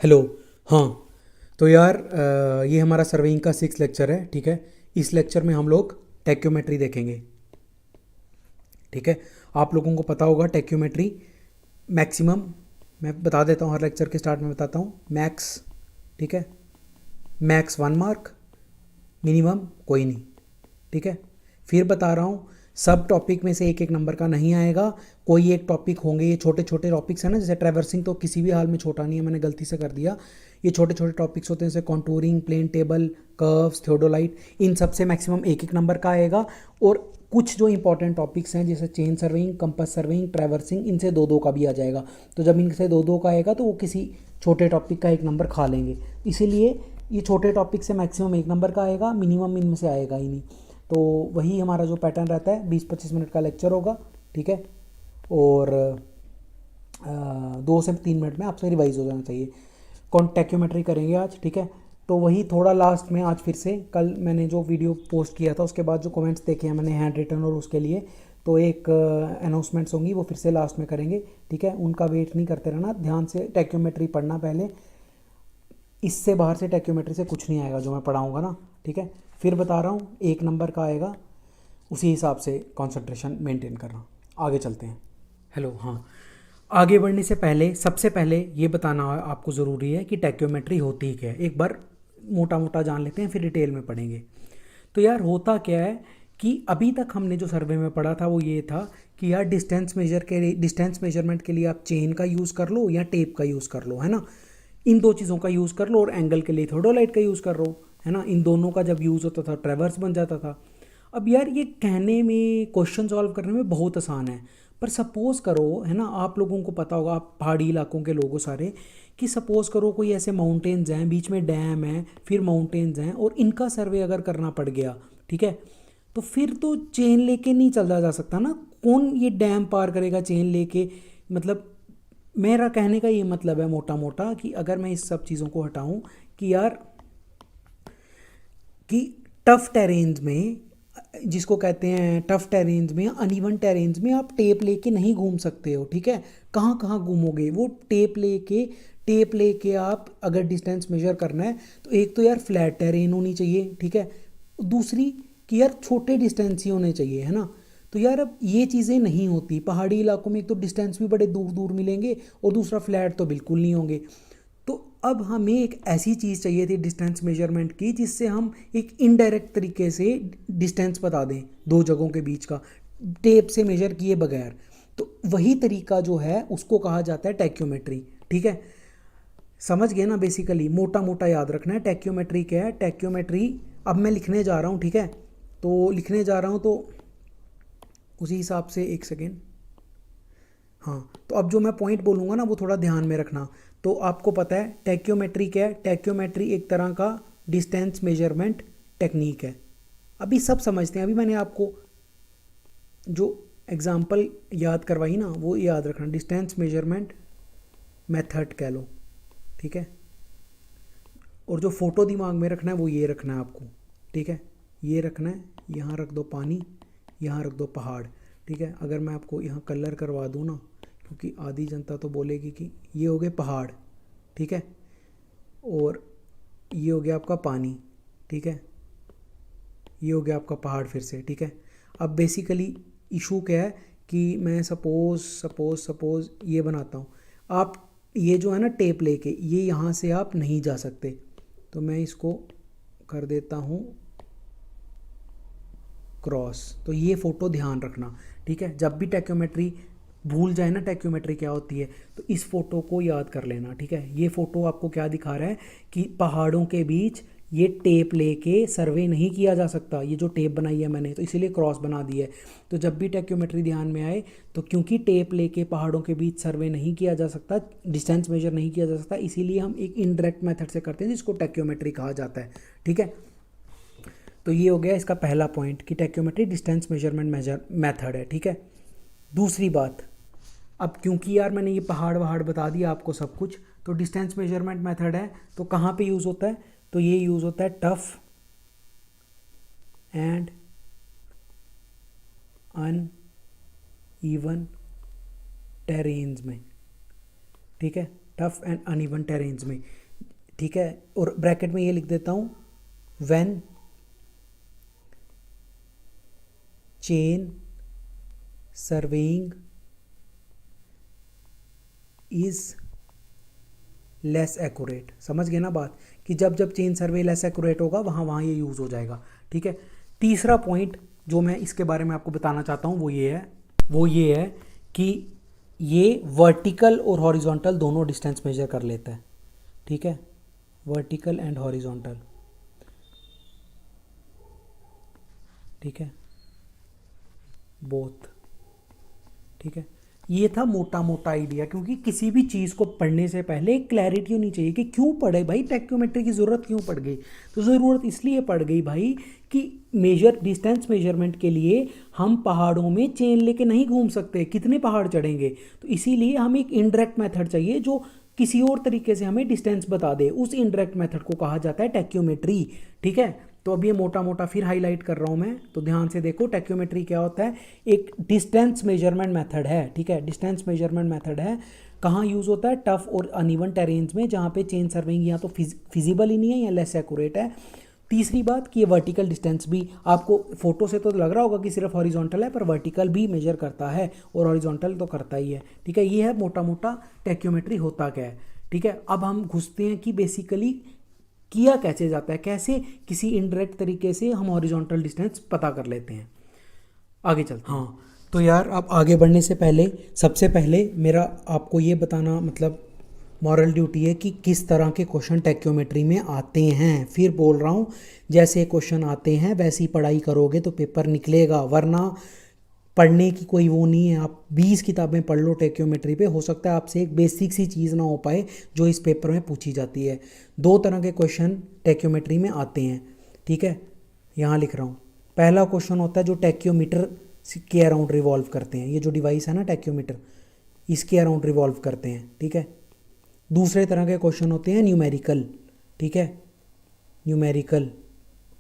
Hello. हाँ, तो यार ये हमारा सर्वेइंग का 6 लेक्चर है। ठीक है, इस लेक्चर में हम लोग टेक्योमेट्री देखेंगे। ठीक है, आप लोगों को पता होगा टेक्योमेट्री मैक्सिमम, मैं बता देता हूँ, हर लेक्चर के स्टार्ट में बताता हूँ। मैक्स, ठीक है, मैक्स 1 मार्क, मिनिमम कोई नहीं। ठीक है, फिर बता रहा हूँ, सब टॉपिक में से एक एक नंबर का नहीं आएगा, कोई एक टॉपिक होंगे। ये छोटे छोटे टॉपिक्स हैं ना, जैसे ट्रैवर्सिंग तो किसी भी हाल में छोटा नहीं है, मैंने गलती से कर दिया। ये छोटे छोटे टॉपिक्स होते हैं, जैसे contouring, plane table, curves, theodolite, इन सब से मैक्सिमम एक एक नंबर का आएगा। और कुछ जो इंपॉर्टेंट टॉपिक्स हैं, जैसे chain surveying, compass surveying, traversing, इनसे दो दो का भी आ जाएगा। तो जब इनसे दो दो का आएगा तो वो किसी छोटे टॉपिक का एक नंबर खा लेंगे। इसीलिए ये छोटे टॉपिक से मैक्सिमम एक नंबर का आएगा, मिनिमम इनमें से आएगा ही नहीं। तो वही हमारा जो पैटर्न रहता है, 20-25 मिनट का लेक्चर होगा। ठीक है, और 2 से 3 मिनट में आपसे रिवाइज हो जाना चाहिए। कौन टेक्योमेट्री करेंगे आज। ठीक है, तो वही थोड़ा लास्ट में आज फिर से, कल मैंने जो वीडियो पोस्ट किया था उसके बाद जो कमेंट्स देखे हैं मैंने हैंड रिटन और उसके लिए, तो एक अनाउंसमेंट्स होंगी, वो फिर से लास्ट में करेंगे। ठीक है, उनका वेट नहीं करते रहना, ध्यान से टेक्योमेट्री पढ़ना पहले। इससे बाहर से टेक्योमेट्री से कुछ नहीं आएगा जो मैं पढ़ाऊँगा ना। ठीक है, फिर बता रहा हूँ, एक नंबर का आएगा, उसी हिसाब से कंसंट्रेशन मेंटेन करना। आगे चलते हैं। हेलो। हाँ, आगे बढ़ने से पहले सबसे पहले ये बताना आपको ज़रूरी है कि टेक्योमेट्री होती क्या है। एक बार मोटा मोटा जान लेते हैं, फिर डिटेल में पढ़ेंगे। तो यार होता क्या है कि अभी तक हमने जो सर्वे में पढ़ा था वो ये था कि यार डिस्टेंस मेजरमेंट के लिए आप चेन का यूज़ कर लो या टेप का यूज़ कर लो, है ना। इन दो चीज़ों का यूज़ कर लो, और एंगल के लिए थोड़ोलाइट का यूज़ कर लो, है ना। इन दोनों का जब यूज़ होता था ट्रेवर्स बन जाता था। अब यार ये कहने में, क्वेश्चन सॉल्व करने में बहुत आसान है, पर सपोज़ करो, है ना, आप लोगों को पता होगा, आप पहाड़ी इलाकों के लोगों सारे, कि सपोज़ करो कोई ऐसे माउंटेन्स हैं, बीच में डैम है, फिर माउंटेन्स हैं, और इनका सर्वे अगर करना पड़ गया, ठीक है, तो फिर तो चेन लेके नहीं चला जा सकता ना। कौन ये डैम पार करेगा चेन लेके। मतलब मेरा कहने का ये मतलब है मोटा मोटा, कि अगर मैं इस सब चीज़ों को हटाऊं, कि यार कि टफ टेरेन्स में, जिसको कहते हैं टफ टेरेन्स में, अनइवन टेरेन्स में आप टेप लेके नहीं घूम सकते हो। ठीक है, कहाँ कहाँ घूमोगे वो टेप लेके आप अगर डिस्टेंस मेजर करना है, तो एक तो यार फ्लैट टेरेन होनी चाहिए, ठीक है, दूसरी कि यार छोटे डिस्टेंस ही होने चाहिए, है ना। तो यार अब ये चीज़ें नहीं होती पहाड़ी इलाकों में, एक तो डिस्टेंस भी बड़े दूर दूर मिलेंगे, और दूसरा फ्लैट तो बिल्कुल नहीं होंगे। तो अब हमें एक ऐसी चीज़ चाहिए थी डिस्टेंस मेजरमेंट की, जिससे हम एक इनडायरेक्ट तरीके से डिस्टेंस बता दें दो जगहों के बीच का, टेप से मेजर किए बगैर। तो वही तरीका जो है उसको कहा जाता है टेक्योमेट्री। ठीक है, समझ गए ना। बेसिकली मोटा मोटा याद रखना है टेक्योमेट्री क्या है। टेक्योमेट्री अब मैं लिखने जा रहा हूँ, ठीक है, तो लिखने जा रहा हूँ, तो उसी हिसाब से एक सेकेंड। हाँ, तो अब जो मैं पॉइंट बोलूँगा ना वो थोड़ा ध्यान में रखना। तो आपको पता है टेक्योमेट्री क्या है। टेक्योमेट्री एक तरह का डिस्टेंस मेजरमेंट टेक्निक है। अभी सब समझते हैं, अभी मैंने आपको जो एग्जांपल याद करवाई ना, वो याद रखना, डिस्टेंस मेजरमेंट मेथड कह लो। ठीक है, और जो फ़ोटो दिमाग में रखना है वो ये रखना है आपको। ठीक है, ये रखना है, यहाँ रख दो पानी, यहाँ रख दो पहाड़। ठीक है, अगर मैं आपको यहाँ कलर करवा दूँ ना, क्योंकि आधी जनता तो बोलेगी कि ये हो गए पहाड़, ठीक है, और ये हो गया आपका पानी, ठीक है, ये हो गया आपका पहाड़ फिर से। ठीक है, अब बेसिकली इशू क्या है कि मैं सपोज़ सपोज़ सपोज़ ये बनाता हूँ। आप ये जो है ना टेप लेके, ये यहाँ से आप नहीं जा सकते, तो मैं इसको कर देता हूँ क्रॉस। तो ये फ़ोटो ध्यान रखना। ठीक है, जब भी टेक्योमेट्री भूल जाए ना टेक्योमेट्री क्या होती है, तो इस फ़ोटो को याद कर लेना। ठीक है, ये फ़ोटो आपको क्या दिखा रहा है कि पहाड़ों के बीच ये टेप लेके सर्वे नहीं किया जा सकता। ये जो टेप बनाई है मैंने, तो इसीलिए क्रॉस बना दी है। तो जब भी टेक्योमेट्री ध्यान में आए, तो क्योंकि टेप लेके पहाड़ों के बीच सर्वे नहीं किया जा सकता, डिस्टेंस मेजर नहीं किया जा सकता, इसीलिए हम एक इनडायरेक्ट मेथड से करते हैं, जिसको टेक्योमेट्री कहा जाता है। ठीक है, तो ये हो गया इसका पहला पॉइंट कि टेक्योमेट्री डिस्टेंस मेजरमेंट मेथड है। ठीक है, दूसरी बात, अब क्योंकि यार मैंने ये पहाड़ वहाड़ बता दिया आपको सब कुछ, तो डिस्टेंस मेजरमेंट मेथड है, तो कहाँ पे यूज़ होता है, तो ये यूज़ होता है tough and uneven terrains में। ठीक है, टफ एंड अनइवन टेरेन्स में, ठीक है। और ब्रैकेट में ये लिख देता हूँ, when chain surveying is less accurate. समझ गए ना बात, कि जब जब चेन सर्वे लेस एक्यूरेट होगा वहाँ वहाँ ये यूज़ हो जाएगा, ठीक है। तीसरा पॉइंट जो मैं इसके बारे में आपको बताना चाहता हूँ वो ये है कि ये वर्टिकल और हॉरिजॉन्टल दोनों डिस्टेंस मेजर कर लेता है, ठीक है। वर्टिकल एंड हॉरिजॉन्टल, ठीक है, बोथ, ठीक है। ये था मोटा मोटा आइडिया, क्योंकि किसी भी चीज़ को पढ़ने से पहले एक क्लैरिटी होनी चाहिए कि क्यों पढ़े भाई, टेक्योमेट्री की ज़रूरत क्यों पड़ गई। तो ज़रूरत इसलिए पड़ गई भाई कि डिस्टेंस मेजरमेंट के लिए हम पहाड़ों में चेन लेके नहीं घूम सकते, कितने पहाड़ चढ़ेंगे। तो इसीलिए हमें एक इनडायरेक्ट मेथड चाहिए जो किसी और तरीके से हमें डिस्टेंस बता दे। उस इनडायरेक्ट मेथड को कहा जाता है टेक्योमेट्री, ठीक है। तो अब ये मोटा मोटा फिर हाईलाइट कर रहा हूँ मैं, तो ध्यान से देखो टेक्योमेट्री क्या होता है। एक डिस्टेंस मेजरमेंट मेथड है, ठीक है, डिस्टेंस मेजरमेंट मेथड है। कहाँ यूज़ होता है, टफ और अनइवन टेरेन्स में, जहाँ पे चेन सर्विंग या तो फिजिबल ही नहीं है या लेस एक्यूरेट है। तीसरी बात कि ये वर्टिकल डिस्टेंस भी आपको फोटो से तो लग रहा होगा कि सिर्फ हॉरिजॉन्टल है, पर वर्टिकल भी मेजर करता है और हॉरिजॉन्टल तो करता ही है, ठीक है। ये है मोटा मोटा टेक्योमेट्री होता क्या है, ठीक है। अब हम घुसते हैं कि बेसिकली किया कैसे जाता है, कैसे किसी इनडायरेक्ट तरीके से हम हॉरिजॉन्टल डिस्टेंस पता कर लेते हैं। आगे चलते हैं। हाँ, तो यार अब आगे बढ़ने से पहले सबसे पहले मेरा आपको ये बताना मतलब मॉरल ड्यूटी है कि किस तरह के क्वेश्चन टेक्योमेट्री में आते हैं। फिर बोल रहा हूँ, जैसे क्वेश्चन आते हैं वैसी पढ़ाई करोगे तो पेपर निकलेगा, वरना पढ़ने की कोई वो नहीं है। आप 20 किताबें पढ़ लो टेक्योमेट्री पे, हो सकता है आपसे एक बेसिक सी चीज़ ना हो पाए जो इस पेपर में पूछी जाती है। 2 तरह के क्वेश्चन टेक्योमेट्री में आते हैं, ठीक है, यहाँ लिख रहा हूँ। पहला क्वेश्चन होता है जो टेक्योमीटर के अराउंड रिवॉल्व करते हैं, ये जो डिवाइस है ना टेक्योमीटर, इसके अराउंड रिवॉल्व करते हैं, ठीक है। दूसरे तरह के क्वेश्चन होते हैं न्यूमेरिकल, ठीक है, न्यूमेरिकल,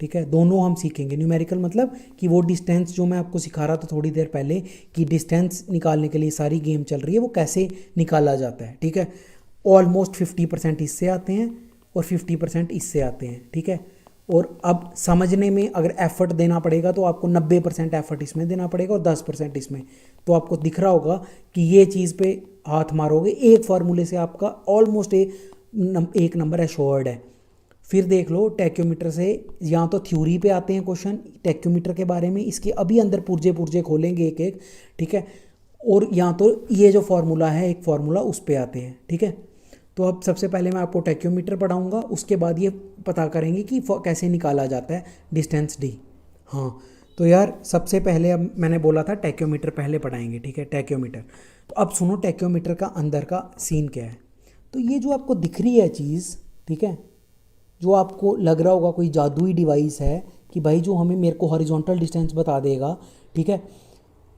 ठीक है। दोनों हम सीखेंगे। न्यूमेरिकल मतलब कि वो डिस्टेंस जो मैं आपको सिखा रहा था थोड़ी देर पहले, कि डिस्टेंस निकालने के लिए सारी गेम चल रही है, वो कैसे निकाला जाता है, ठीक है। ऑलमोस्ट 50% इससे आते हैं और 50% इससे आते हैं, ठीक है। और अब समझने में अगर एफर्ट देना पड़ेगा तो आपको 90% एफर्ट इसमें देना पड़ेगा और 10% इसमें। तो आपको दिख रहा होगा कि ये चीज़ पे हाथ मारोगे एक फार्मूले से आपका ऑलमोस्ट एक नंबर एश्योर्ड है। फिर देख लो टेक्योमीटर से, यहाँ तो थ्योरी पे आते हैं क्वेश्चन टेक्योमीटर के बारे में, इसके अभी अंदर पुर्जे पुर्जे खोलेंगे एक एक, ठीक है। और यहाँ तो ये जो फार्मूला है एक फार्मूला, उस पे आते हैं, ठीक है। तो अब सबसे पहले मैं आपको टेक्योमीटर पढ़ाऊँगा, उसके बाद ये पता करेंगे कि कैसे निकाला जाता है डिस्टेंस डी। हाँ, तो यार सबसे पहले अब मैंने बोला था टेक्योमीटर पहले पढ़ाएंगे, ठीक है, टेक्योमीटर। तो अब सुनो टेक्योमीटर का अंदर का सीन क्या है। तो ये जो आपको दिख रही है चीज़, ठीक है, जो आपको लग रहा होगा कोई जादुई डिवाइस है कि भाई जो हमें मेरे को हॉरिजॉन्टल डिस्टेंस बता देगा, ठीक है,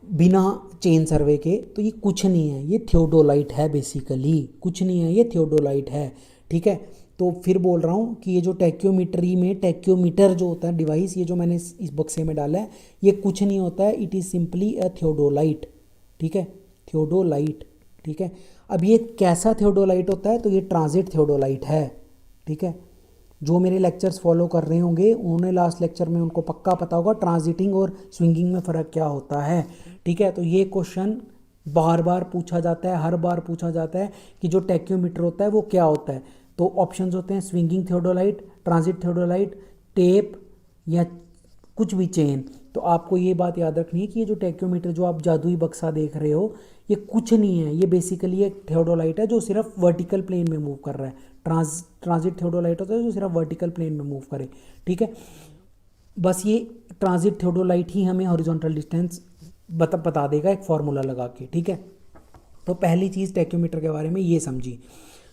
बिना चेन सर्वे के, तो ये कुछ नहीं है, ये थियोडोलाइट है बेसिकली, कुछ नहीं है, ये थियोडोलाइट है, ठीक है। तो फिर बोल रहा हूँ कि ये जो टेक्योमीटरी में टेक्योमीटर जो होता है डिवाइस, ये जो मैंने इस बक्से में डाला है, ये कुछ नहीं होता है, it is simply a theodolite, ठीक है, थियोडोलाइट, ठीक है। अब ये कैसा थियोडोलाइट होता है, तो ये ट्रांजिट थियोडोलाइट है, ठीक है। जो मेरे लेक्चर्स फॉलो कर रहे होंगे उन्होंने लास्ट लेक्चर में उनको पक्का पता होगा ट्रांजिटिंग और स्विंगिंग में फ़र्क क्या होता है, ठीक है। तो ये क्वेश्चन बार बार पूछा जाता है, हर बार पूछा जाता है कि जो टेक्योमीटर होता है वो क्या होता है। तो ऑप्शंस होते हैं swinging theodolite, transit theodolite, tape या कुछ भी चेन। तो आपको ये बात याद रखनी है कि ये जो टेक्योमीटर जो आप जादुई बक्सा देख रहे हो, ये कुछ नहीं है, ये बेसिकली एक थियोडोलाइट है जो सिर्फ वर्टिकल प्लेन में मूव कर रहा है। ट्रांजिट थियोडोलाइट होता है जो सिर्फ वर्टिकल प्लेन में मूव करे, ठीक है। बस ये ट्रांजिट थियोडोलाइट ही हमें हॉरिजॉन्टल डिस्टेंस बता देगा एक फार्मूला लगा के, ठीक है। तो पहली चीज़ टेक्योमीटर के बारे में ये समझी।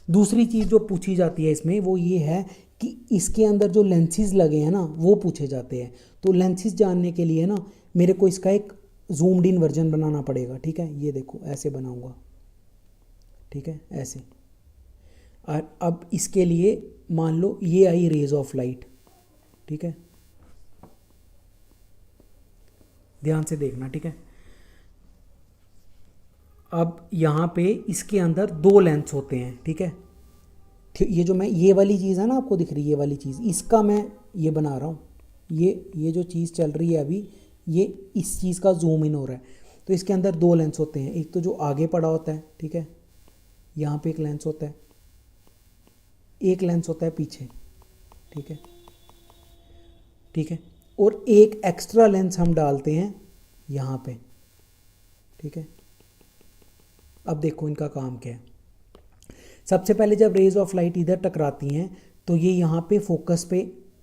दूसरी चीज़ जो पूछी जाती है इसमें वो ये है कि इसके अंदर जो लेंसेज लगे हैं ना वो पूछे जाते हैं। तो लेंसेज जानने के लिए ना मेरे को इसका एक जूम्ड इन वर्जन बनाना पड़ेगा, ठीक है। ये देखो ऐसे बनाऊंगा, ठीक है, ऐसे। और अब इसके लिए मान लो ये आई रेज ऑफ लाइट, ठीक है, ध्यान से देखना, ठीक है। अब यहाँ पे इसके अंदर दो लेंस होते हैं, ठीक है। ये जो मैं ये वाली चीज़ है ना आपको दिख रही है, ये वाली चीज़, इसका मैं ये बना रहा हूँ, ये जो चीज़ चल रही है अभी, ये इस चीज़ का जूम इन हो रहा है। तो इसके अंदर दो लेंस होते हैं, एक तो जो आगे पड़ा होता है, ठीक है, यहाँ पे एक लेंस होता है, एक लेंस होता है पीछे, ठीक है, ठीक है, और एक एक्स्ट्रा लेंस हम डालते हैं यहाँ पे, ठीक है। अब देखो इनका काम क्या है। सबसे पहले जब रेज ऑफ लाइट इधर टकराती हैं तो ये यहाँ पे फोकस पे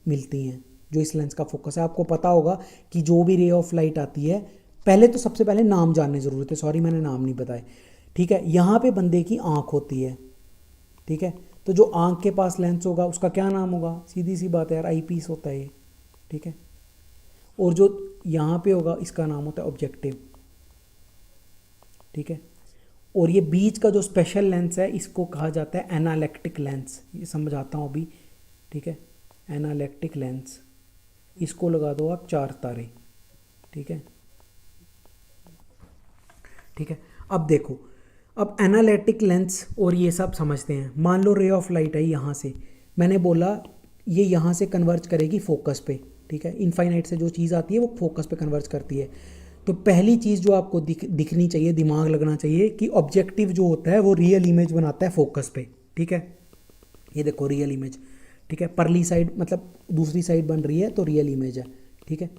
मिलती हैं, जो इस लेंस का फोकस है। आपको पता होगा कि जो भी रे ऑफ लाइट आती है, पहले तो सबसे पहले नाम जानने ज़रूरत है, सॉरी मैंने नाम नहीं बताए, ठीक है। यहाँ पे बंदे की आँख होती है, ठीक है, तो जो आँख के पास लेंस होगा उसका क्या नाम होगा, सीधी सी बात है यार, आई पीस होता है ये, ठीक है। और जो यहाँ पे होगा इसका नाम होता है ऑब्जेक्टिव, ठीक है। और ये बीच का जो स्पेशल लेंस है इसको कहा जाता है एनालेक्टिक लेंस, ये समझाता हूँ अभी, ठीक है। एनालेक्टिक लेंस, इसको लगा दो आप 4 तारे, ठीक है, ठीक है। अब देखो, अब एनालिटिक लेंस और ये सब समझते हैं। मान लो रे ऑफ लाइट है यहाँ से, मैंने बोला ये यहाँ से कन्वर्ज करेगी फोकस पे, ठीक है। इनफाइनाइट से जो चीज़ आती है वो फोकस पे कन्वर्ज करती है। तो पहली चीज़ जो आपको दिखनी चाहिए, दिमाग लगना चाहिए कि ऑब्जेक्टिव जो होता है वो रियल इमेज बनाता है फोकस पे, ठीक है। ये देखो रियल इमेज, ठीक है, परली साइड मतलब दूसरी साइड बन रही है तो रियल इमेज है, ठीक है।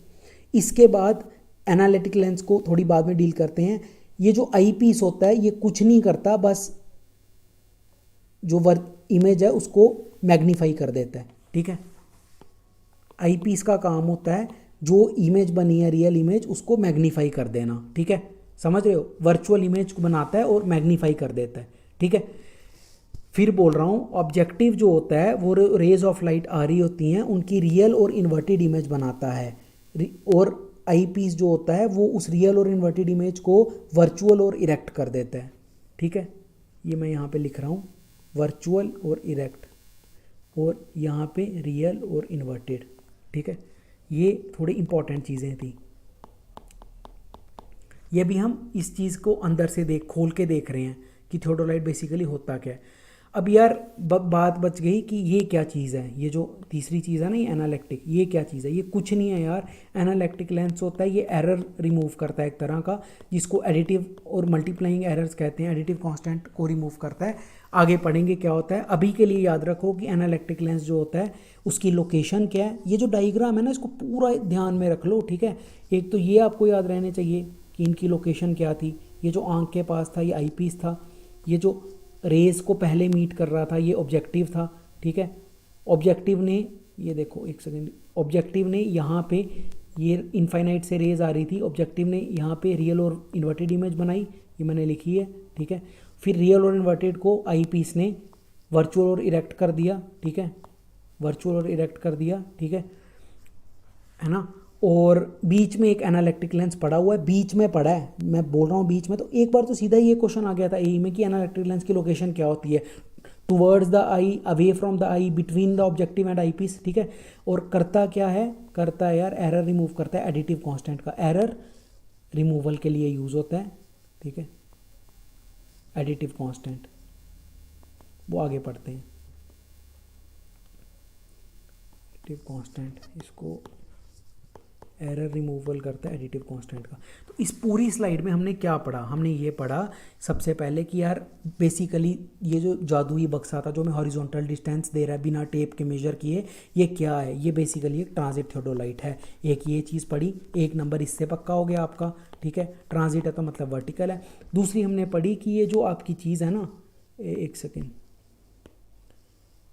इसके बाद एनालिटिक लेंस को थोड़ी बाद में डील करते हैं। ये जो आई पीस होता है ये कुछ नहीं करता, बस जो इमेज है उसको मैग्नीफाई कर देता है, ठीक है। आई पीस का काम होता है जो इमेज बनी है रियल इमेज उसको मैग्नीफाई कर देना, ठीक है, समझ रहे हो। वर्चुअल इमेज को बनाता है और मैग्नीफाई कर देता है, ठीक है। फिर बोल रहा हूँ, ऑब्जेक्टिव जो होता है वो रेज ऑफ लाइट आ रही होती हैं, उनकी रियल और इन्वर्टेड इमेज बनाता है, और आई पीस जो होता है वो उस रियल और इन्वर्टेड इमेज को वर्चुअल और इरेक्ट कर देता है, ठीक है। ये मैं यहाँ पे लिख रहा हूँ वर्चुअल और इरेक्ट, और यहाँ पे रियल और इन्वर्टेड, ठीक है। ये थोड़ी इंपॉर्टेंट चीज़ें थी, ये भी हम इस चीज़ को अंदर से खोल के देख रहे हैं कि थियोडोलाइट बेसिकली होता क्या है। अब यार बात बच गई कि ये क्या चीज़ है, ये जो तीसरी चीज़ है ना ये एनालिटिक, ये क्या चीज़ है। ये कुछ नहीं है यार, एनालिटिक लेंस होता है, ये एरर रिमूव करता है एक तरह का, जिसको एडिटिव और मल्टीप्लाइंग एरर्स कहते हैं। एडिटिव कांस्टेंट को रिमूव करता है। आगे पढ़ेंगे क्या होता है। अभी के लिए याद रखो कि एनालिटिक लेंस जो होता है उसकी लोकेशन क्या है। ये जो डायग्राम है ना इसको पूरा ध्यान में रख लो, ठीक है। एक तो ये आपको याद रहने चाहिए कि इनकी लोकेशन क्या थी। ये जो आँख के पास था ये आई पीस था, ये जो रेज को पहले मीट कर रहा था ये ऑब्जेक्टिव था, ठीक है। ऑब्जेक्टिव ने, ये देखो एक सेकेंड, ऑब्जेक्टिव ने यहाँ पे ये इनफाइनाइट से रेज आ रही थी, ऑब्जेक्टिव ने यहाँ पे रियल और इन्वर्टेड इमेज बनाई, ये मैंने लिखी है, ठीक है। फिर रियल और इन्वर्टेड को आई पीस ने वर्चुअल और इरेक्ट कर दिया, ठीक है, वर्चुअल और इरेक्ट कर दिया, ठीक है ना। और बीच में एक एनालिटिक लेंस पड़ा हुआ है, बीच में पड़ा है, मैं बोल रहा हूँ बीच में। तो एक बार तो सीधा ये क्वेश्चन आ गया था एई में कि एनालिटिक लेंस की लोकेशन क्या होती है, towards the eye, away from the eye, between the objective and eyepiece, ठीक है। और करता क्या है, करता है यार एरर रिमूव करता है। एडिटिव कांस्टेंट का एरर रिमूवल के लिए यूज होता है, ठीक है। एडिटिव कांस्टेंट वो आगे पढ़ते हैं। एडिटिव कांस्टेंट इसको एरर रिमूवल करता है एडिटिव कांस्टेंट का। तो इस पूरी स्लाइड में हमने क्या पढ़ा, हमने ये पढ़ा सबसे पहले कि यार बेसिकली ये जो जादुई बक्सा था जो हमें हॉरिजॉन्टल डिस्टेंस दे रहा है बिना टेप के मेजर किए, ये क्या है। ये बेसिकली एक ट्रांजिट थियोडोलाइट है। एक ये चीज़ पढ़ी, एक नंबर इससे पक्का हो गया आपका, ठीक है। ट्रांजिट है तो मतलब वर्टिकल है। दूसरी हमने पढ़ी कि ये जो आपकी चीज़ है ना, एक सेकेंड,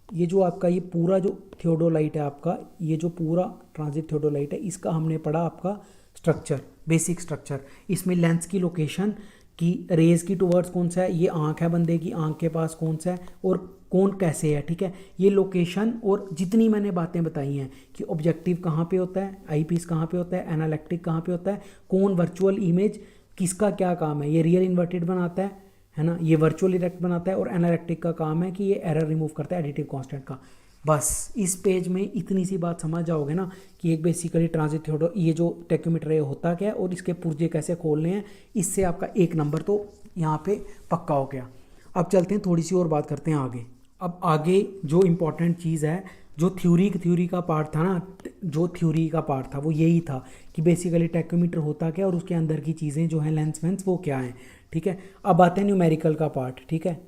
ये जो आपका ये पूरा जो थियोडोलाइट है आपका, ये जो पूरा ट्रांजिट थियोडोलाइट है, इसका हमने पढ़ा आपका स्ट्रक्चर, बेसिक स्ट्रक्चर। इसमें लेंस की लोकेशन की, रेज की टुवर्ड्स कौन सा है, ये आंख है बंदे की, आंख के पास कौन सा है और कौन कैसे है, ठीक है। ये लोकेशन और जितनी मैंने बातें बताई हैं कि ऑब्जेक्टिव कहाँ पे होता है, आई पीस कहाँ पे होता है, एनालिटिक कहाँ पे होता है, कौन वर्चुअल इमेज किसका क्या काम है, ये रियल इन्वर्टेड बनाता है ना, ये वर्चुअल इरेक्ट बनाता है, और एनालिटिक का काम है कि ये एरर रिमूव करता है एडिटिव कांस्टेंट का। बस इस पेज में इतनी सी बात समझ जाओगे ना कि एक बेसिकली ट्रांजिट थियोडो, ये जो टेक्योमीटर है होता क्या है और इसके पुर्जे कैसे खोलने हैं, इससे आपका एक नंबर तो यहाँ पे पक्का हो गया। अब चलते हैं थोड़ी सी और बात करते हैं आगे। अब आगे जो इम्पोर्टेंट चीज़ है, जो थ्योरी का पार्ट था ना, जो थ्योरी का पार्ट था वो यही था कि बेसिकली टैक्योमीटर होता क्या और उसके अंदर की चीज़ें जो हैं लेंस वेंस वो क्या हैं, ठीक है। अब आते हैं न्यूमेरिकल का पार्ट, ठीक है।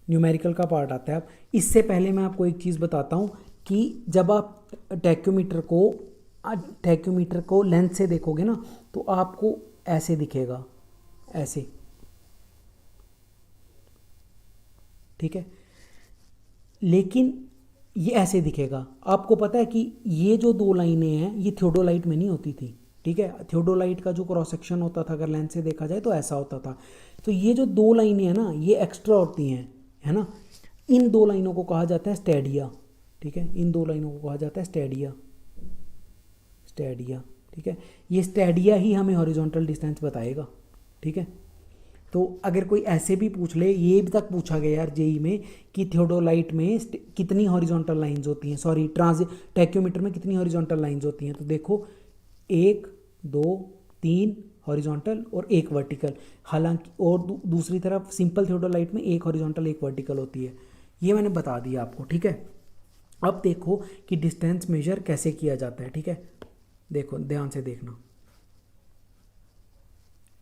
न्यूमेरिकल का पार्ट आता है। अब इससे पहले मैं आपको एक चीज़ बताता हूँ कि जब आप टैक्योमीटर को लेंस से देखोगे ना तो आपको ऐसे दिखेगा, ऐसे, ठीक है। लेकिन ये ऐसे दिखेगा। आपको पता है कि ये जो दो लाइनें हैं ये थियोडोलाइट में नहीं होती थी, ठीक है। थियोडोलाइट का जो क्रॉस सेक्शन होता था अगर लेंस से देखा जाए तो ऐसा होता था। तो ये जो दो लाइनें हैं ना ये एक्स्ट्रा होती हैं, है ना। इन दो लाइनों को कहा जाता है स्टेडिया, ठीक है। इन दो लाइनों को कहा जाता है स्टेडिया, स्टेडिया, ठीक है। ये स्टेडिया ही हमें हॉरिजॉन्टल डिस्टेंस बताएगा, ठीक है। तो अगर कोई ऐसे भी पूछ ले, ये भी तक पूछा गया यार जेई में कि थियोडोलाइट में कितनी हॉरिजॉन्टल लाइंस होती हैं, सॉरी टैक्योमीटर में कितनी हॉरिजॉन्टल लाइंस होती हैं, तो देखो 1 2 3 हॉरिजॉन्टल और 1 वर्टिकल। हालांकि और दूसरी तरफ सिंपल थियोडोलाइट में 1 हॉरिजॉन्टल 1 वर्टिकल होती है। ये मैंने बता दिया आपको, ठीक है। अब देखो कि डिस्टेंस मेजर कैसे किया जाता है, ठीक है। देखो ध्यान से देखना,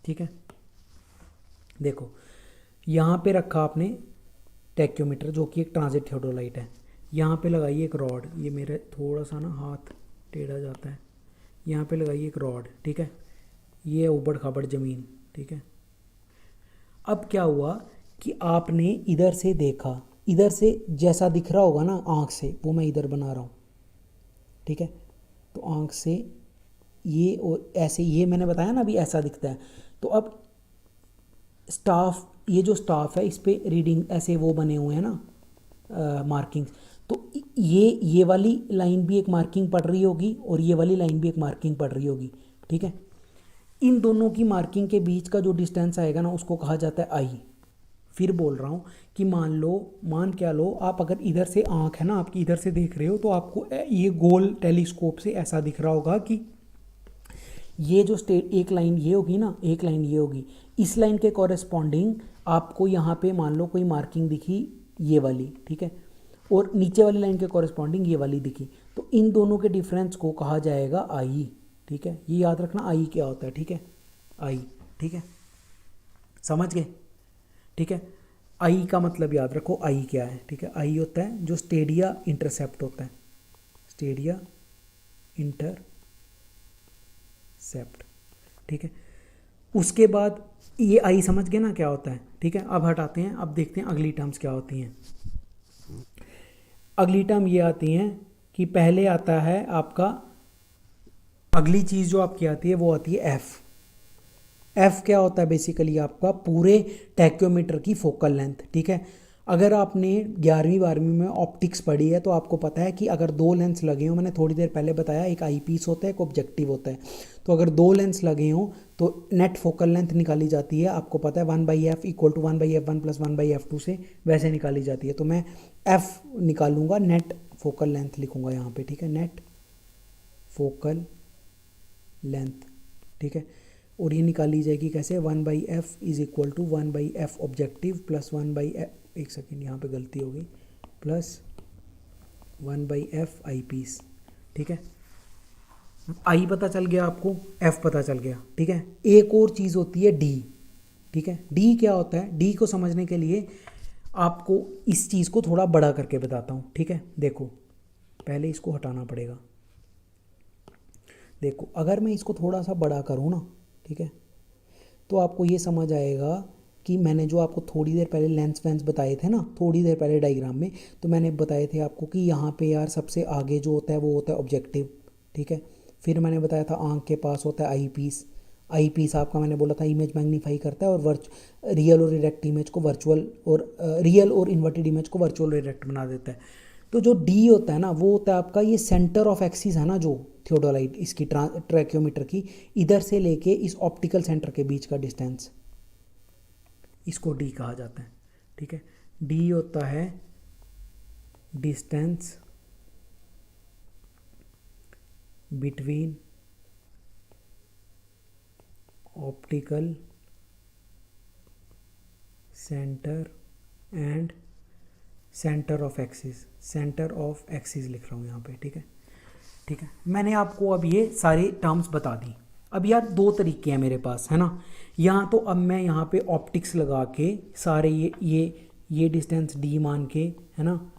ठीक है। देखो यहाँ पे रखा आपने टैक्योमीटर जो कि एक ट्रांजिट थियोडोलाइट है। यहाँ पे लगाइए एक रॉड, ये मेरे थोड़ा सा ना हाथ टेढ़ा जाता है। यहाँ पे लगाइए एक रॉड, ठीक है। ये उबड़ खाबड़ ज़मीन, ठीक है। अब क्या हुआ कि आपने इधर से देखा, इधर से जैसा दिख रहा होगा ना आँख से वो मैं इधर बना रहा हूँ, ठीक है। तो आँख से ये और ऐसे, ये मैंने बताया ना अभी ऐसा दिखता है। तो अब स्टाफ, ये जो स्टाफ है इस पे रीडिंग ऐसे वो बने हुए हैं ना मार्किंग्स। तो ये वाली लाइन भी एक मार्किंग पड़ रही होगी और ये वाली लाइन भी एक मार्किंग पड़ रही होगी, ठीक है। इन दोनों की मार्किंग के बीच का जो डिस्टेंस आएगा ना उसको कहा जाता है आई। फिर बोल रहा हूँ कि मान क्या लो आप अगर इधर से आँख है ना आपकी इधर से देख रहे हो तो आपको ये गोल टेलीस्कोप से ऐसा दिख रहा होगा कि ये जो एक लाइन ये होगी ना, एक लाइन ये होगी, इस लाइन के कॉरेस्पॉन्डिंग आपको यहाँ पे मान लो कोई मार्किंग दिखी ये वाली, ठीक है। और नीचे वाली लाइन के कॉरेस्पॉन्डिंग ये वाली दिखी, तो इन दोनों के डिफरेंस को कहा जाएगा आई, ठीक है। ये याद रखना आई क्या होता है, ठीक है। आई, ठीक है, समझ गए, ठीक है। आई का मतलब याद रखो आई क्या है, ठीक है। आई होता है जो स्टेडिया इंटरसेप्ट होता है, स्टेडिया इंटरसेप्ट, ठीक है। उसके बाद ये आई समझ गए ना क्या होता है, ठीक है। अब हटाते हैं, अब देखते हैं अगली टर्म्स क्या होती हैं। अगली टर्म ये आती हैं कि पहले आता है आपका, अगली चीज़ जो आपकी आती है वो आती है एफ़। एफ़ क्या होता है बेसिकली आपका पूरे टैक्योमीटर की फोकल लेंथ, ठीक है। अगर आपने 11वीं 12वीं में ऑप्टिक्स पढ़ी है तो आपको पता है कि अगर दो लेंस लगे हों, मैंने थोड़ी देर पहले बताया एक आई पीस होता है एक ऑब्जेक्टिव होता है। तो अगर दो लेंस लगे हों तो नेट फोकल लेंथ निकाली जाती है, आपको पता है 1/f equal to 1/f1 plus 1/f2 से वैसे निकाली जाती है। तो मैं एफ निकालूंगा, नेट फोकल लेंथ लिखूंगा यहाँ पे, ठीक है, नेट फोकल लेंथ, ठीक है। और ये निकाली जाएगी कैसे, 1/f is equal to 1/f objective plus 1/f, एक सेकेंड यहाँ पे गलती हो गई, प्लस 1/f आई पीस, ठीक है। आई पता चल गया आपको, एफ पता चल गया, ठीक है। एक और चीज़ होती है डी, ठीक है। डी क्या होता है, डी को समझने के लिए आपको इस चीज़ को थोड़ा बड़ा करके बताता हूँ, ठीक है। देखो पहले इसको हटाना पड़ेगा। देखो अगर मैं इसको थोड़ा सा बड़ा करूँ ना, ठीक है, तो आपको ये समझ आएगा कि मैंने जो आपको थोड़ी देर पहले लेंस वेंस बताए थे ना, थोड़ी देर पहले डायग्राम में, तो मैंने बताए थे आपको कि यहाँ पे यार सबसे आगे जो होता है वो होता है ऑब्जेक्टिव, ठीक है। फिर मैंने बताया था आँख के पास होता है आई पीस। आई पीस आपका मैंने बोला था इमेज मैग्नीफाई करता है और रियल और इरेक्ट इमेज को वर्चुअल और रियल और इन्वर्टेड इमेज को वर्चुअल और इरेक्ट बना देता है। तो जो डी होता है ना वो होता है आपका ये सेंटर ऑफ एक्सिस है ना, जो थियोडोलाइट इसकी ट्रैक्योमीटर की, इधर से लेके इस ऑप्टिकल सेंटर के बीच का डिस्टेंस, इसको डी कहा जाता है, ठीक है। डी होता है distance between optical centre and centre of axis, centre of axis लिख रहा हूँ यहाँ पे, ठीक है। ठीक है, मैंने आपको अब ये सारे टर्म्स बता दी। अब यार दो तरीके हैं मेरे पास, है ना। यहाँ तो अब मैं यहाँ पे ऑप्टिक्स लगा के सारे ये डिस्टेंस d मान के, है ना,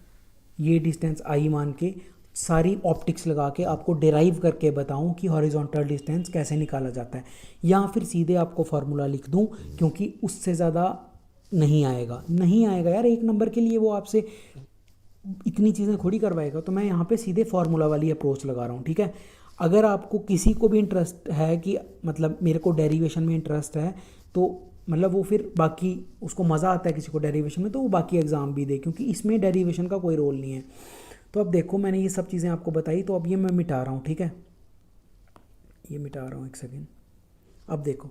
ये डिस्टेंस i मान के सारी ऑप्टिक्स लगा के आपको डिराइव करके बताऊं कि हॉरिजॉन्टल डिस्टेंस कैसे निकाला जाता है, या फिर सीधे आपको फार्मूला लिख दूं, क्योंकि उससे ज़्यादा नहीं आएगा यार, एक नंबर के लिए वो आपसे इतनी चीज़ें थोड़ी करवाएगा। तो मैं यहाँ पे सीधे फार्मूला वाली अप्रोच लगा रहा हूँ, ठीक है। अगर आपको किसी को भी इंटरेस्ट है कि मतलब मेरे को डेरिवेशन में इंटरेस्ट है, तो मतलब वो फिर बाकी उसको मज़ा आता है किसी को डेरिवेशन में, तो वो बाकी एग्ज़ाम भी दे, क्योंकि इसमें डेरिवेशन का कोई रोल नहीं है। तो अब देखो मैंने ये सब चीज़ें आपको बताई, तो अब ये मैं मिटा रहा हूँ, ठीक है, ये मिटा रहा हूँ, एक सेकेंड। अब देखो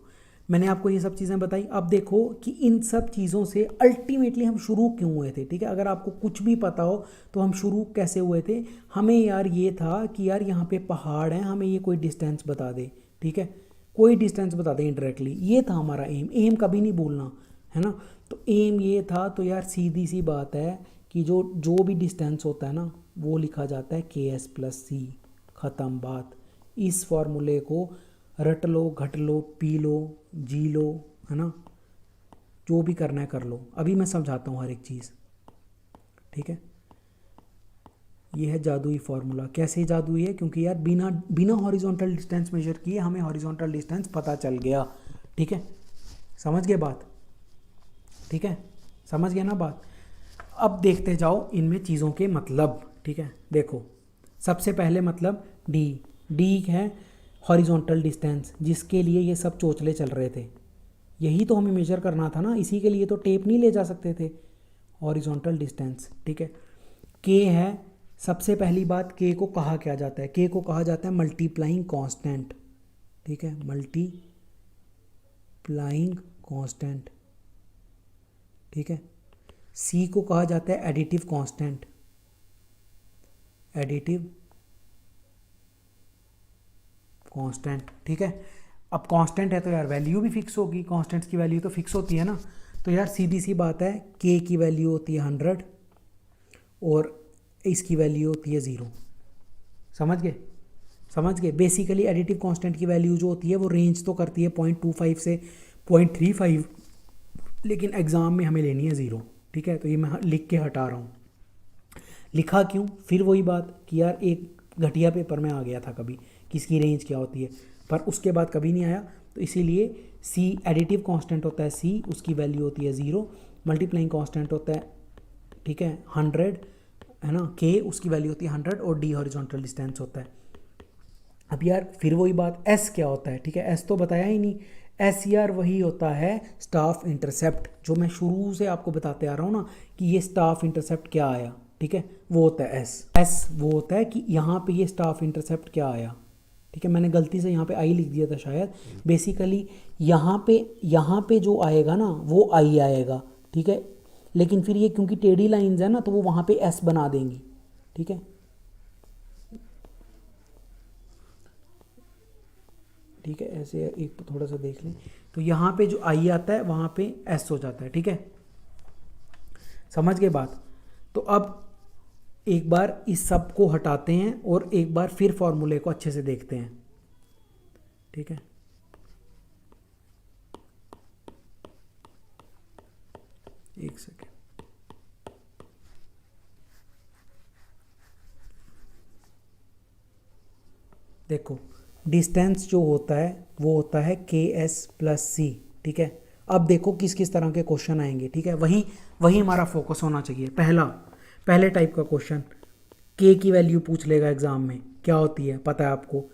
मैंने आपको ये सब चीज़ें बताई। अब देखो कि इन सब चीज़ों से अल्टीमेटली हम शुरू क्यों हुए थे, ठीक है। अगर आपको कुछ भी पता हो तो हम शुरू कैसे हुए थे, हमें यार ये था कि यार यहाँ पे पहाड़ है, हमें ये कोई डिस्टेंस बता दे, ठीक है, कोई डिस्टेंस बता दे इंडायरेक्टली, ये था हमारा एम कभी नहीं भूलना, है ना। तो एम ये था, तो यार सीधी सी बात है कि जो भी डिस्टेंस होता है ना वो लिखा जाता है KS+C, ख़त्म बात। इस फॉर्मूले को रट लो, घट लो, पी लो, जी लो, है ना, जो भी करना है कर लो। अभी मैं समझाता हूँ हर एक चीज़, ठीक है। ये है जादुई फार्मूला। कैसे जादुई है, क्योंकि यार बिना हॉरिजॉन्टल डिस्टेंस मेजर किए हमें हॉरिजॉन्टल डिस्टेंस पता चल गया, ठीक है। समझ गए बात, ठीक है, समझ गए ना बात। अब देखते जाओ इनमें चीज़ों के मतलब, ठीक है। देखो सबसे पहले मतलब डी है हॉरिजॉन्टल डिस्टेंस, जिसके लिए ये सब चोचले चल रहे थे, यही तो हमें मेजर करना था ना, इसी के लिए तो टेप नहीं ले जा सकते थे, हॉरिजॉन्टल डिस्टेंस, ठीक है। के है, सबसे पहली बात के को कहा क्या जाता है, के को कहा जाता है मल्टीप्लाइंग कांस्टेंट, ठीक है, मल्टीप्लाइंग कांस्टेंट, ठीक है। सी को कहा जाता है एडिटिव कांस्टेंट, एडिटिव कांस्टेंट, ठीक है। अब कांस्टेंट है तो यार वैल्यू भी फिक्स होगी, कांस्टेंट्स की वैल्यू तो फिक्स होती है ना। तो यार सीधी सी बात है, के की वैल्यू होती है 100 और इसकी वैल्यू होती है 0। समझ गए। बेसिकली एडिटिव कांस्टेंट की वैल्यू जो होती है वो रेंज तो करती है 0.25 से 0.35, लेकिन एग्ज़ाम में हमें लेनी है 0, ठीक है। तो ये मैं लिख के हटा रहा हूँ। लिखा क्यों, फिर वही बात कि यार एक घटिया पेपर में आ गया था कभी किसकी रेंज क्या होती है, पर उसके बाद कभी नहीं आया, तो इसीलिए सी एडिटिव कांस्टेंट होता है, सी उसकी वैल्यू होती है 0, मल्टीप्लाइंग कांस्टेंट होता है, ठीक है, 100, है ना, के उसकी वैल्यू होती है 100 और डी हॉरिजॉन्टल डिस्टेंस होता है। अब यार फिर वही बात, एस क्या होता है, ठीक है, एस तो बताया ही नहीं। एस यार वही होता है स्टाफ इंटरसेप्ट, जो मैं शुरू से आपको बताते आ रहा हूँ ना कि ये स्टाफ इंटरसेप्ट क्या आया, ठीक है, वो होता है एस वो होता है कि यहाँ पे ये स्टाफ इंटरसेप्ट क्या आया, ठीक है। मैंने गलती से यहाँ पे आई लिख दिया था शायद, बेसिकली यहाँ पे जो आएगा ना वो आई आएगा, ठीक है, लेकिन फिर ये क्योंकि टेढ़ी लाइंस है ना तो वो वहाँ पे एस बना देंगी, ठीक है, ठीक है। ऐसे एक थोड़ा सा देख लें, तो यहाँ पे जो आई आता है वहाँ पे एस हो जाता है, ठीक है, समझ गए बात। तो अब एक बार इस सब को हटाते हैं और एक बार फिर फॉर्मूले को अच्छे से देखते हैं, ठीक है। एक सेकेंड, देखो डिस्टेंस जो होता है वो होता है KS+C, ठीक है। अब देखो किस किस तरह के क्वेश्चन आएंगे, ठीक है, वही हमारा फोकस होना चाहिए। पहले टाइप का क्वेश्चन, के की वैल्यू पूछ लेगा एग्जाम में क्या होती है पता है आपको।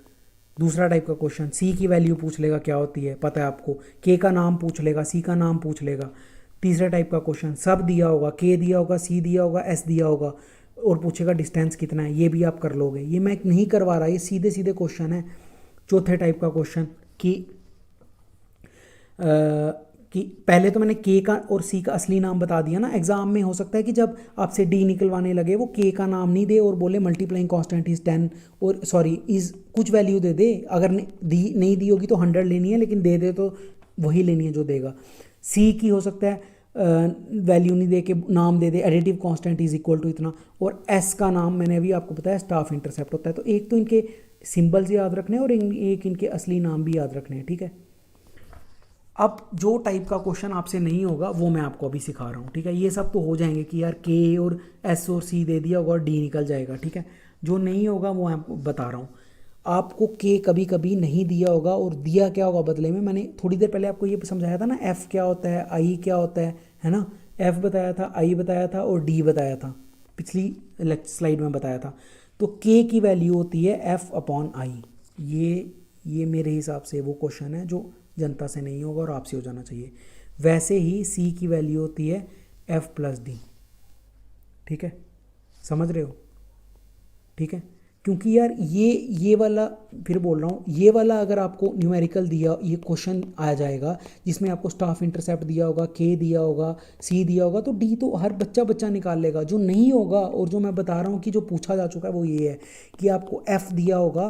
दूसरा टाइप का क्वेश्चन, सी की वैल्यू पूछ लेगा क्या होती है पता है आपको, के का नाम पूछ लेगा, सी का नाम पूछ लेगा। तीसरा टाइप का क्वेश्चन, सब दिया होगा, के दिया होगा, सी दिया होगा, एस दिया होगा और पूछेगा डिस्टेंस कितना है, ये भी आप कर लोगे। ये मैं नहीं करवा रहा, ये सीधे सीधे क्वेश्चन है। चौथे टाइप का क्वेश्चन कि पहले तो मैंने के का और सी का असली नाम बता दिया ना, एग्जाम में हो सकता है कि जब आपसे डी निकलवाने लगे वो के का नाम नहीं दे और बोले मल्टीप्लाइंग कांस्टेंट इज 10 और सॉरी इज कुछ वैल्यू दे, अगर नहीं दी होगी तो 100 लेनी है, लेकिन दे तो वही लेनी है जो देगा। सी की हो सकता है वैल्यू नहीं दे के नाम दे दे additive constant is equal to इतना, और एस का नाम मैंने अभी आपको बताया स्टाफ इंटरसेप्ट होता है। तो एक तो इनके सिंबल्स याद रखने हैं और एक इनके असली नाम भी याद रखने हैं, ठीक है। अब जो टाइप का क्वेश्चन आपसे नहीं होगा वो मैं आपको अभी सिखा रहा हूँ, ठीक है। ये सब तो हो जाएंगे कि यार के और एस और सी दे दिया होगा और डी निकल जाएगा, ठीक है। जो नहीं होगा वो मैं आपको बता रहा हूँ। आपको के कभी कभी नहीं दिया होगा और दिया क्या होगा बदले में, मैंने थोड़ी देर पहले आपको ये समझाया था ना, एफ क्या होता है, आई क्या होता है ना। एफ बताया था, आई बताया था और डी बताया था, पिछली स्लाइड में बताया था। तो के की वैल्यू होती है एफ अपॉन आई। ये मेरे हिसाब से वो क्वेश्चन है जो जनता से नहीं होगा और आपसे हो जाना चाहिए। वैसे ही सी की वैल्यू होती है एफ प्लस डी, ठीक है, समझ रहे हो, ठीक है। क्योंकि यार ये वाला, फिर बोल रहा हूँ, ये वाला अगर आपको न्यूमेरिकल दिया, ये क्वेश्चन आ जाएगा जिसमें आपको स्टाफ इंटरसेप्ट दिया होगा, के दिया होगा, सी दिया होगा, तो डी तो हर बच्चा निकाल लेगा। जो नहीं होगा और जो मैं बता रहा हूँ कि जो पूछा जा चुका है वो ये है कि आपको एफ दिया होगा,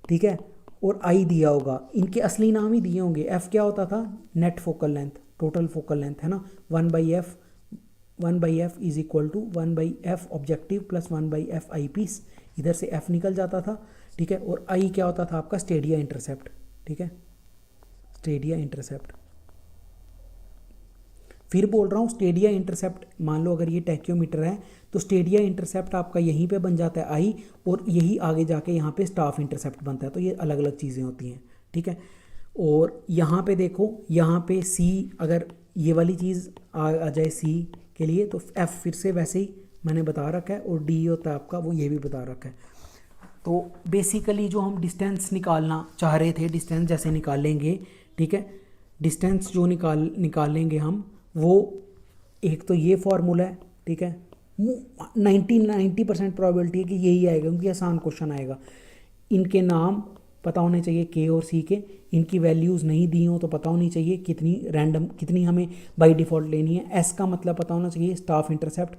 ठीक है, और आई दिया होगा, इनके असली नाम ही दिए होंगे। एफ क्या होता था, net focal length, total focal length, है ना। 1/f is equal to 1/f objective plus 1/f eyepiece, इधर से f निकल जाता था, ठीक है। और आई क्या होता था आपका, स्टेडिया इंटरसेप्ट, ठीक है, स्टेडिया इंटरसेप्ट। फिर बोल रहा हूँ स्टेडिया इंटरसेप्ट, मान लो अगर ये टैक्योमीटर है तो स्टेडिया इंटरसेप्ट आपका यहीं पे बन जाता है आई, और यही आगे जाके यहाँ पे स्टाफ इंटरसेप्ट बनता है। तो ये अलग अलग चीज़ें होती हैं, ठीक है। और यहाँ पे देखो, यहाँ पे सी, अगर ये वाली चीज़ आ जाए सी के लिए तो एफ फिर से वैसे ही मैंने बता रखा है, और डी होता है आपका वो, ये भी बता रखा है। तो बेसिकली जो हम डिस्टेंस निकालना चाह रहे थे, डिस्टेंस जैसे निकालेंगे, ठीक है, डिस्टेंस जो निकालेंगे हम, वो एक तो ये फार्मूला है, ठीक है। 90% प्रोबेबिलिटी है कि यही आएगा क्योंकि आसान क्वेश्चन आएगा। इनके नाम पता होने चाहिए के और सी के, इनकी वैल्यूज़ नहीं दी हो तो पता होनी चाहिए कितनी रैंडम, कितनी हमें बाय डिफ़ॉल्ट लेनी है। एस का मतलब पता होना चाहिए, स्टाफ इंटरसेप्ट।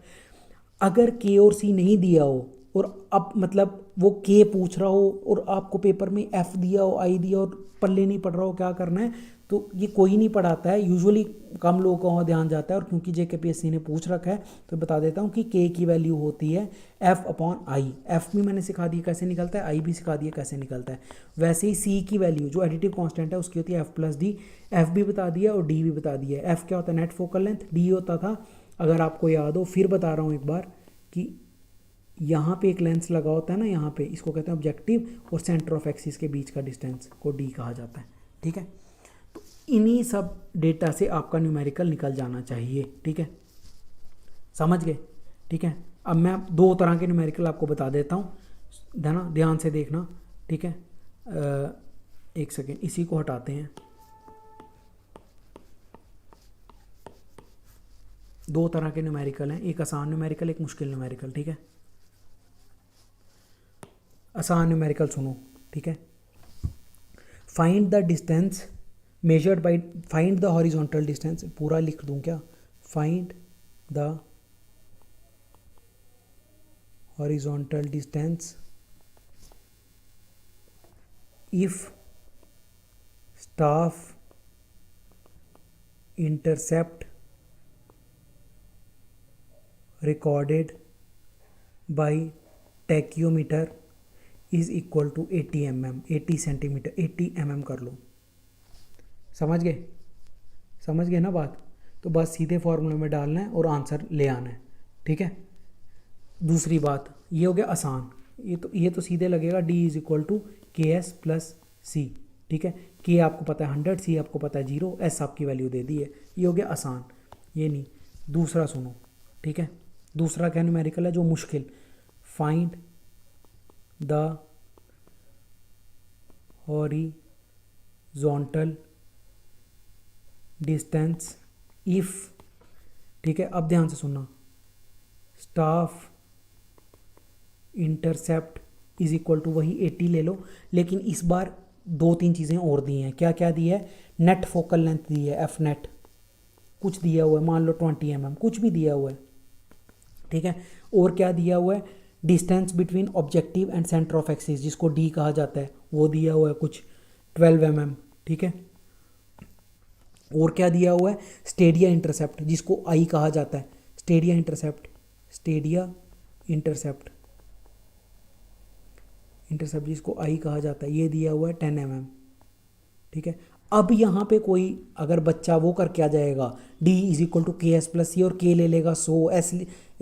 अगर के और सी नहीं दिया हो और अब मतलब वो के पूछ रहा हो और आपको पेपर में एफ दिया हो, आई दिया और पल्ले नहीं पड़ रहा हो क्या करना है, तो ये कोई नहीं पढ़ाता है, यूजुअली कम लोगों का ध्यान जाता है। और क्योंकि जेकेपीएससी ने पूछ रखा है तो बता देता हूँ कि के की वैल्यू होती है एफ अपॉन आई। एफ भी मैंने सिखा दिया कैसे निकलता है, आई भी सिखा दिया कैसे निकलता है। वैसे ही सी की वैल्यू जो एडिटिव कांस्टेंट है उसकी होती है एफ प्लस डी। एफ भी बता दिया और डी भी बता दिया। एफ क्या होता है, नेट फोकल लेंथ। डी होता था, अगर आपको याद हो, फिर बता रहा हूँ एक बार, कि यहाँ पे एक लेंस लगा होता है ना, यहाँ पे, इसको कहते हैं ऑब्जेक्टिव, और सेंटर ऑफ एक्सिस के बीच का डिस्टेंस को डी कहा जाता है, ठीक है। तो इन्हीं सब डेटा से आपका न्यूमेरिकल निकल जाना चाहिए, ठीक है, समझ गए, ठीक है। अब मैं दो तरह के न्यूमेरिकल आपको बता देता हूँ, है ना, ध्यान से देखना, ठीक है। एक सेकेंड, इसी को हटाते हैं। दो तरह के न्यूमेरिकल हैं, एक आसान न्यूमेरिकल, एक मुश्किल न्यूमेरिकल, ठीक है। आसान न्यूमेरिकल सुनो, ठीक है। Find the distance measured by, find the horizontal distance, पूरा लिख दूं क्या, find the horizontal distance if staff intercept recorded by tachyometer is equal to 80 mm, 80 centimetre, 80 mm कर लो। समझ गए ना बात। तो बस सीधे फॉर्मूले में डालना है और आंसर ले आना है, ठीक है। दूसरी बात, ये हो गया आसान, ये तो सीधे लगेगा, डी इज इक्वल टू के एस प्लस सी, ठीक है। के आपको पता है 100, सी आपको पता है 0, एस आपकी वैल्यू दे दी है, ये हो गया आसान, ये नहीं। दूसरा सुनो, ठीक है, दूसरा क्या न्यूमेरिकल है जो मुश्किल, find the horizontal distance if, ठीक है। अब ध्यान से सुनना, staff intercept is equal to वही 80 ले लो, लेकिन इस बार 2-3 चीज़ें और दी हैं। क्या क्या दी है, नेट फोकल लेंथ दी है, एफ नेट कुछ दिया हुआ है, मान लो 20 mm, कुछ भी दिया हुआ है, ठीक है। और क्या दिया हुआ है, distance between objective and centre of axis, जिसको डी कहा जाता है, वो दिया हुआ है कुछ 12 mm, ठीक है। और क्या दिया हुआ है, स्टेडिया इंटरसेप्ट जिसको आई कहा जाता है, Stadia intercept, Stadia intercept, intercept जिसको आई कहा जाता है, ये दिया हुआ है 10 mm। ठीक है, अब यहाँ पे कोई अगर बच्चा वो करके आ जाएगा d इज इक्वल टू के एस प्लस सी और k ले लेगा 100, एस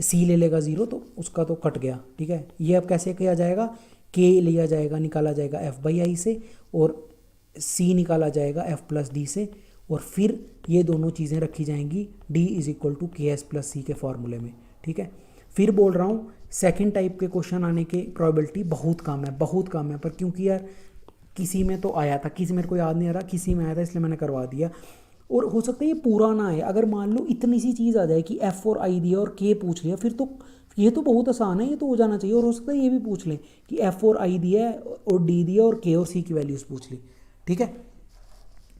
सी ले लेगा 0, तो उसका तो कट गया। ठीक है, ये अब कैसे किया जाएगा, k लिया जाएगा, निकाला जाएगा f बाई आई से, और c निकाला जाएगा f प्लस डी से, और फिर ये दोनों चीज़ें रखी जाएंगी d इज इक्वल टू के एस प्लस सी के फॉर्मूले में। ठीक है, फिर बोल रहा हूँ सेकंड टाइप के क्वेश्चन आने की प्रोबेबिलिटी बहुत कम है, बहुत कम है, पर क्योंकि यार किसी में तो आया था, किसी मेरे को याद नहीं आ रहा, किसी में आया था इसलिए मैंने करवा दिया, और हो सकता है ये पूरा ना आए। अगर मान लो इतनी सी चीज़ आ जाए कि एफ और आई दिया और के पूछ लिया, फिर तो ये तो बहुत आसान है, ये तो हो जाना चाहिए। और हो सकता है ये भी पूछ लें कि एफ और आई दिया है और डी दिया और के और सी की वैल्यूज़ पूछ ली। ठीक है,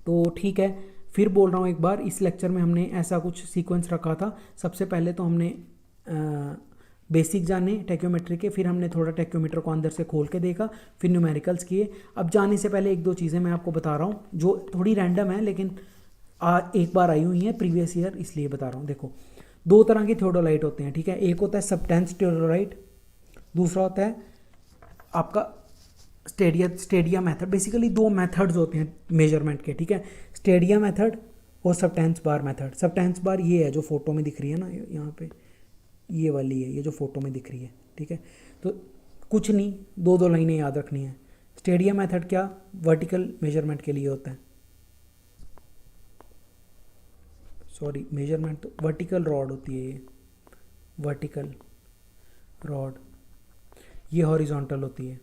तो ठीक है, फिर बोल रहा हूँ एक बार, इस लेक्चर में हमने ऐसा कुछ सीक्वेंस रखा था। सबसे पहले तो हमने बेसिक जाने टैक्योमेट्री के, फिर हमने थोड़ा टैक्योमीटर को अंदर से खोल के देखा, फिर न्यूमेरिकल्स किए। अब जाने से पहले एक दो चीज़ें मैं आपको बता रहा हूँ जो थोड़ी रैंडम है, लेकिन एक बार आई हुई है प्रीवियस ईयर, इसलिए बता रहा हूँ। देखो, दो तरह के थियोडोलाइट होते हैं। ठीक है, एक होता है सबटेंस थियोडोलाइट, दूसरा होता है आपका स्टेडिया मेथड। बेसिकली दो मेथड्स होते हैं मेजरमेंट के। ठीक है, स्टेडिया मेथड और सबटेंस बार मेथड। सबटेंस बार ये है जो फोटो में दिख रही है ना, यहाँ पे ये वाली है, ये जो फोटो में दिख रही है। ठीक है, तो कुछ नहीं, दो दो लाइनें याद रखनी है। स्टेडिया मेथड क्या, वर्टिकल मेजरमेंट के लिए होता है, सॉरी मेजरमेंट तो वर्टिकल रॉड होती है, ये वर्टिकल रॉड, ये हॉरिजॉन्टल होती है।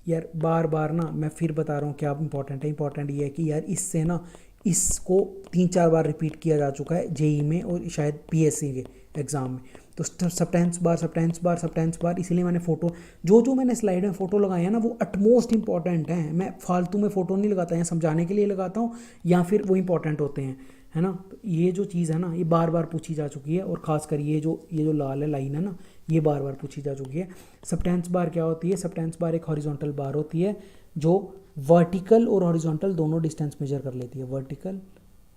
यार बार बार ना मैं फिर बता रहा हूँ क्या इंपॉर्टेंट है, इंपॉर्टेंट ये है कि यार इससे ना इसको 3-4 बार रिपीट किया जा चुका है जेई में और शायद पीएससी के एग्ज़ाम में। तो सबटेंस बार, सबटेंस बार, सबटेंस बार, इसलिए मैंने फ़ोटो जो मैंने स्लाइड में फ़ोटो लगाए हैं ना वो अटमोस्ट इंपॉर्टेंट हैं। मैं फालतू में फ़ोटो नहीं लगाता, यहाँ समझाने के लिए लगाता हूँ या फिर वो इंपॉर्टेंट होते हैं, है ना। तो ये जो चीज़ है ना ये बार बार पूछी जा चुकी है, और ख़ासकर ये जो लाल है लाइन है ना, ये बार बार पूछी जा चुकी है। सबटेंस बार क्या होती है, सबटेंस बार एक हॉरिजॉन्टल बार होती है जो वर्टिकल और हॉरिजॉन्टल दोनों डिस्टेंस मेजर कर लेती है। वर्टिकल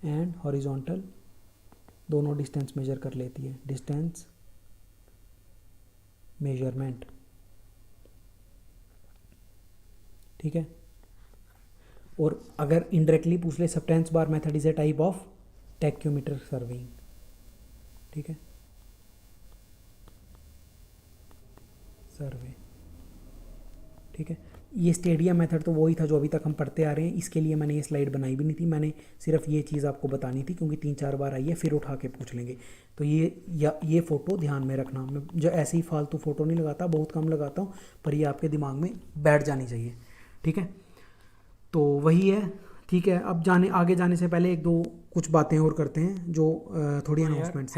एंड हॉरिजॉन्टल दोनों डिस्टेंस मेजर कर लेती है, डिस्टेंस मेजरमेंट। ठीक है, और अगर इनडायरेक्टली पूछ ले, subtense bar method is a type of tacheometer surveying. ठीक है, सर्वे। ठीक है, ये स्टेडिया मेथड तो वही था जो अभी तक हम पढ़ते आ रहे हैं, इसके लिए मैंने ये स्लाइड बनाई भी नहीं थी, मैंने सिर्फ ये चीज़ आपको बतानी थी क्योंकि 3-4 बार आई है, फिर उठा के पूछ लेंगे। तो ये फ़ोटो ध्यान में रखना, मैं जो ऐसे ही फालतू फ़ोटो नहीं लगाता, बहुत कम लगाता हूँ, पर ये आपके दिमाग में बैठ जानी चाहिए। ठीक है, तो वही है। ठीक है, अब आगे जाने से पहले एक दो कुछ बातें और करते हैं जो थोड़ी अनाउंसमेंट्स